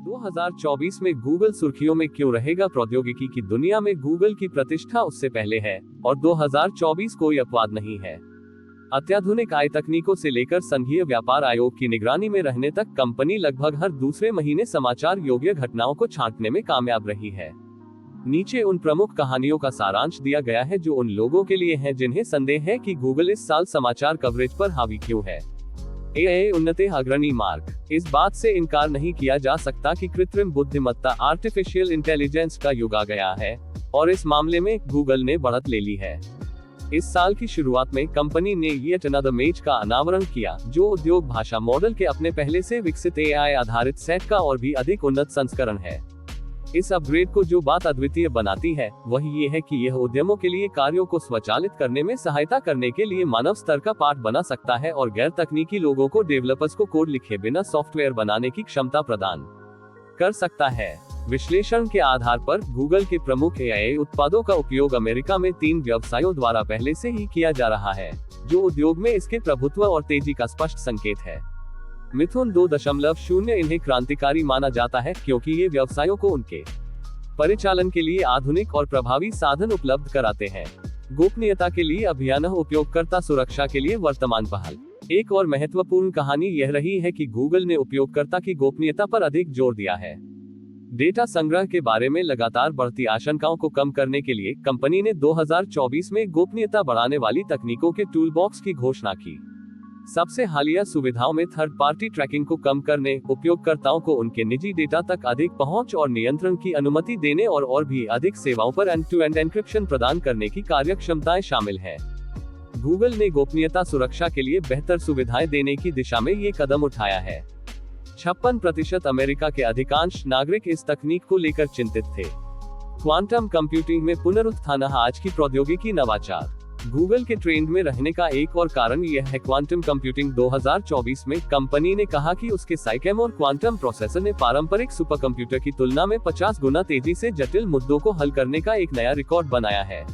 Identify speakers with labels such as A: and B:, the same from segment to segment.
A: 2024 में गूगल सुर्खियों में क्यों रहेगा? प्रौद्योगिकी की दुनिया में गूगल की प्रतिष्ठा उससे पहले है और 2024 कोई अपवाद नहीं है। अत्याधुनिक AI तकनीकों से लेकर संघीय व्यापार आयोग की निगरानी में रहने तक कंपनी लगभग हर दूसरे महीने समाचार योग्य घटनाओं को छांटने में कामयाब रही है। नीचे उन प्रमुख कहानियों का सारांश दिया गया है जो उन लोगों के लिए हैं जिन्हें संदेह है कि गूगल इस साल समाचार कवरेज पर हावी क्यों है। AI उन्नति अग्रणी मार्ग। इस बात से इनकार नहीं किया जा सकता कि कृत्रिम बुद्धिमत्ता आर्टिफिशियल इंटेलिजेंस का युग आ गया है और इस मामले में गूगल ने बढ़त ले ली है। इस साल की शुरुआत में कंपनी ने येट अनदर मेज का अनावरण किया, जो उद्योग भाषा मॉडल के अपने पहले से विकसित AI आधारित सेट का और भी अधिक उन्नत संस्करण है। इस अपग्रेड को जो बात अद्वितीय बनाती है वह ये है कि यह उद्यमों के लिए कार्यों को स्वचालित करने में सहायता करने के लिए मानव स्तर का पार्ट बना सकता है और गैर तकनीकी लोगों को डेवलपर्स को कोड लिखे बिना सॉफ्टवेयर बनाने की क्षमता प्रदान कर सकता है। विश्लेषण के आधार पर गूगल के प्रमुख AI उत्पादों का उपयोग अमेरिका में 3 व्यवसायों द्वारा पहले से ही किया जा रहा है, जो उद्योग में इसके प्रभुत्व और तेजी का स्पष्ट संकेत है। मिथुन 2.0 इन्हें क्रांतिकारी माना जाता है क्योंकि ये व्यवसायों को उनके परिचालन के लिए आधुनिक और प्रभावी साधन उपलब्ध कराते हैं। गोपनीयता के लिए अभियान, उपयोगकर्ता सुरक्षा के लिए वर्तमान पहल। एक और महत्वपूर्ण कहानी यह रही है कि गूगल ने उपयोगकर्ता की गोपनीयता पर अधिक जोर दिया है। डेटा संग्रह के बारे में लगातार बढ़ती आशंकाओं को कम करने के लिए कंपनी ने 2024 में गोपनीयता बढ़ाने वाली तकनीकों के टूलबॉक्स की घोषणा की। सबसे हालिया सुविधाओं में थर्ड पार्टी ट्रैकिंग को कम करने, उपयोगकर्ताओं को उनके निजी डेटा तक अधिक पहुंच और नियंत्रण की अनुमति देने और भी अधिक सेवाओं पर एंड-टू-एंड एन्क्रिप्शन प्रदान करने की कार्यक्षमताएं शामिल हैं। गूगल ने गोपनीयता सुरक्षा के लिए बेहतर सुविधाएं देने की दिशा में ये कदम उठाया है। 56% अमेरिका के अधिकांश नागरिक इस तकनीक को लेकर चिंतित थे। क्वांटम कंप्यूटिंग में पुनरुत्थान आज की प्रौद्योगिकी नवाचार। गूगल के ट्रेंड में रहने का एक और कारण यह है क्वांटम कंप्यूटिंग। 2024 में कंपनी ने कहा कि उसके साइकेम और क्वांटम प्रोसेसर ने पारंपरिक सुपरकंप्यूटर की तुलना में 50 गुना तेजी से जटिल मुद्दों को हल करने का एक नया रिकॉर्ड बनाया है।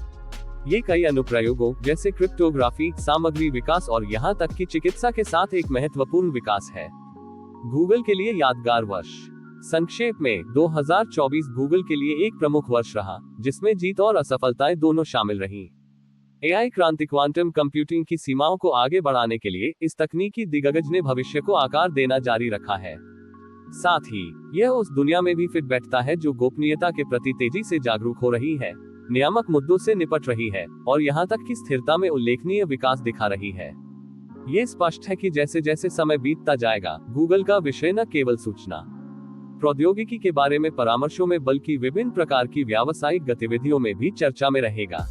A: ये कई अनुप्रयोगों जैसे क्रिप्टोग्राफी, सामग्री विकास और यहाँ तक कि चिकित्सा के साथ एक महत्वपूर्ण विकास है। गूगल के लिए यादगार वर्ष। संक्षेप में 2024 गूगल के लिए एक प्रमुख वर्ष रहा, जिसमें जीत और असफलताएं दोनों शामिल रहीं। AI क्रांति क्वांटम कंप्यूटिंग की सीमाओं को आगे बढ़ाने के लिए इस तकनीकी दिग्गज ने भविष्य को आकार देना जारी रखा है। साथ ही यह उस दुनिया में भी फिट बैठता है जो गोपनीयता के प्रति तेजी से जागरूक हो रही है, नियामक मुद्दों से निपट रही है और यहाँ तक कि स्थिरता में उल्लेखनीय विकास दिखा रही है। ये स्पष्ट है कि जैसे जैसे समय बीतता जाएगा, गूगल का विषय न केवल सूचना प्रौद्योगिकी के बारे में परामर्शों में बल्कि विभिन्न प्रकार की व्यावसायिक गतिविधियों में भी चर्चा में रहेगा।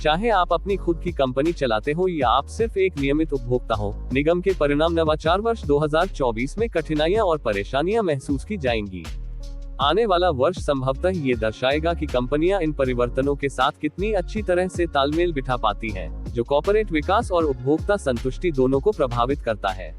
A: चाहे आप अपनी खुद की कंपनी चलाते हो या आप सिर्फ एक नियमित उपभोक्ता हो, निगम के परिणाम नवाचार वर्ष 2024 में कठिनाइयां और परेशानियां महसूस की जाएंगी। आने वाला वर्ष संभवतः ये दर्शाएगा कि कंपनियां इन परिवर्तनों के साथ कितनी अच्छी तरह से तालमेल बिठा पाती हैं, जो कॉर्पोरेट विकास और उपभोक्ता संतुष्टि दोनों को प्रभावित करता है।